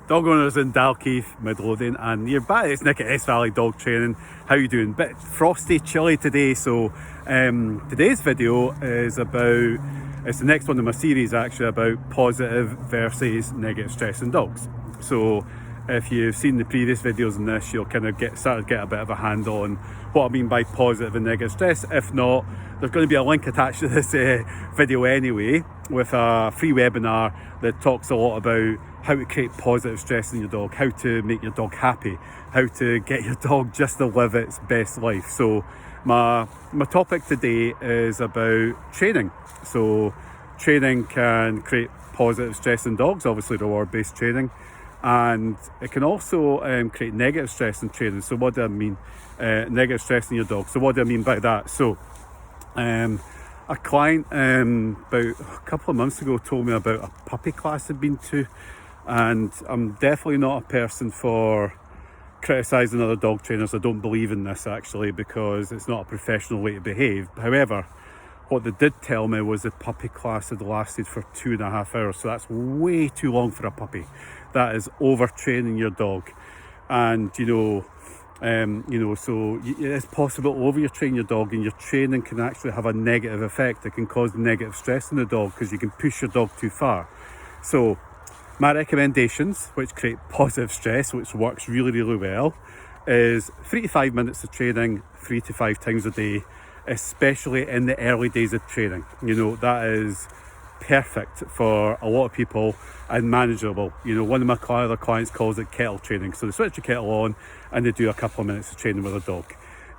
Dog owners in Dalkeith, Midlothian and nearby. It's Nick at S Valley Dog Training. How you doing? Bit frosty, chilly today, so today's video is about, it's the next one in my series actually, about positive versus negative stress in dogs. So if you've seen the previous videos in this, you'll kind of start to get a bit of a handle on what I mean by positive and negative stress. If not, there's going to be a link attached to this video anyway, with a free webinar that talks a lot about how to create positive stress in your dog, how to make your dog happy, how to get your dog just to live its best life. So my topic today is about training. So training can create positive stress in dogs, obviously reward-based training, and it can also create negative stress in training. So what do I mean? Negative stress in your dog. So what do I mean by that? So a client about a couple of months ago told me about a puppy class he'd been to, and I'm definitely not a person for criticising other dog trainers. I don't believe in this actually, because it's not a professional way to behave. However, what they did tell me was the puppy class had lasted for 2.5 hours, so that's way too long for a puppy. That is overtraining your dog, and so it's possible to overtrain your dog, and your training can actually have a negative effect. It can cause negative stress in the dog because you can push your dog too far. So my recommendations, which create positive stress, which works really, really well, is 3 to 5 minutes of training 3 to 5 times a day, especially in the early days of training. That is perfect for a lot of people and manageable. One of my other clients calls it kettle training. So they switch the kettle on and they do a couple of minutes of training with a dog.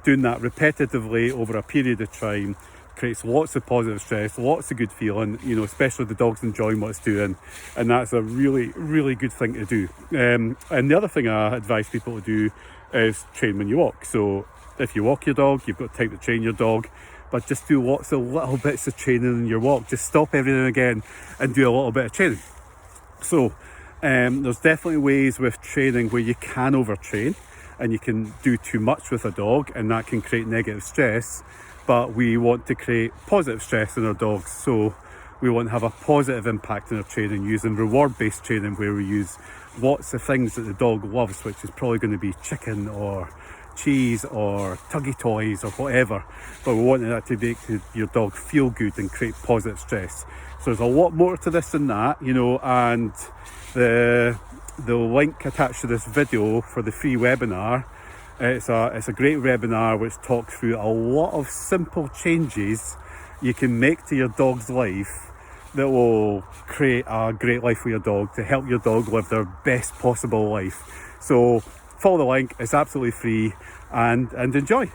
Doing that repetitively over a period of time creates lots of positive stress, lots of good feeling, especially the dog's enjoying what it's doing, and that's a really, really good thing to do. And the other thing I advise people to do is train when you walk. So if you walk your dog, you've got time to train your dog, but just do lots of little bits of training in your walk. Just stop every now and again and do a little bit of training. So there's definitely ways with training where you can overtrain and you can do too much with a dog, and that can create negative stress. But we want to create positive stress in our dogs, so we want to have a positive impact in our training using reward-based training, where we use lots of things that the dog loves, which is probably going to be chicken or cheese or tuggy toys or whatever, but we want that to make your dog feel good and create positive stress. So there's a lot more to this than that, and the link attached to this video for the free webinar, it's a great webinar which talks through a lot of simple changes you can make to your dog's life that will create a great life for your dog, to help your dog live their best possible life. So follow the link, it's absolutely free, and enjoy.